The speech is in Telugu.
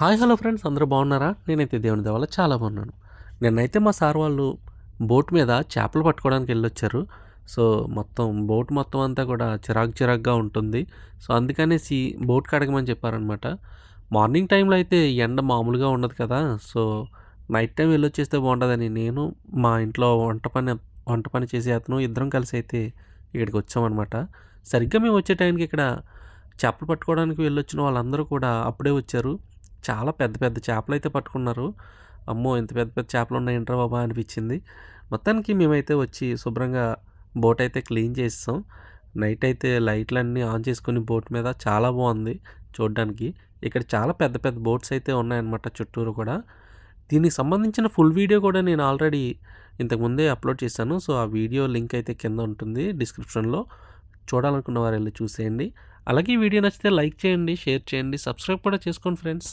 హాయ్ హలో ఫ్రెండ్స్, అందరూ బాగున్నారా? నేనైతే దేవుని దయ వల్ల చాలా బాగున్నాను. నిన్నైతే మా సార్ వాళ్ళు బోట్ మీద చేపలు పట్టుకోవడానికి వెళ్ళొచ్చారు. సో, బోట్ మొత్తం అంతా కూడా చిరాకు చిరాకుగా ఉంటుంది. సో, అందుకనేసి బోట్‌కి అడగమని చెప్పారనమాట. మార్నింగ్ టైంలో అయితే ఎండ మామూలుగా ఉండదు కదా! సో, నైట్ టైం వెళ్ళొచ్చేస్తే బాగుంటదని నేను, మా ఇంట్లో వంట పని చేసే అతను ఇద్దరం కలిసి అయితే ఇక్కడికి వచ్చామనమాట. సరిగ్గా మేము వచ్చే టైంకి ఇక్కడ చేపలు పట్టుకోవడానికి వెళ్ళొచ్చిన వాళ్ళందరూ కూడా అప్పుడే వచ్చారు. చాలా పెద్ద పెద్ద చేపలైతే పట్టుకున్నారు. అమ్మో! ఇంత పెద్ద పెద్ద చేపలున్నాయేంట్రా బాబు అనిపిచ్చింది. మొత్తానికి మేమైతే వచ్చి శుభ్రంగా బోటయితే క్లీన్ చేసేసాం. నైట్ అయితే లైట్‌లన్నీ ఆన్ చేసుకొని బోట్ మీద చాలా బావుంది చూడ్డానికి. ఇక్కడ చాలా పెద్ద పెద్ద బోట్స్ అయితే ఉన్నాయన్నమాట చుట్టూరు కూడా. దీనికి సంబంధించిన ఫుల్ వీడియో కూడా నేను ఆల్రెడీ ఇంతకుముందే అప్‌లోడ్ చేశాను. సో, ఆ వీడియో లింక్ అయితే కింద ఉంటుంది డిస్క్రిప్షన్‌లో. చూడాలనుకున్న వారెళ్లి చూసేయండి. అలాగే ఈ వీడియో నచ్చితే లైక్ చేయండి, షేర్ చేయండి, సబ్స్క్రైబ్ కూడా చేసుకోండి ఫ్రెండ్స్.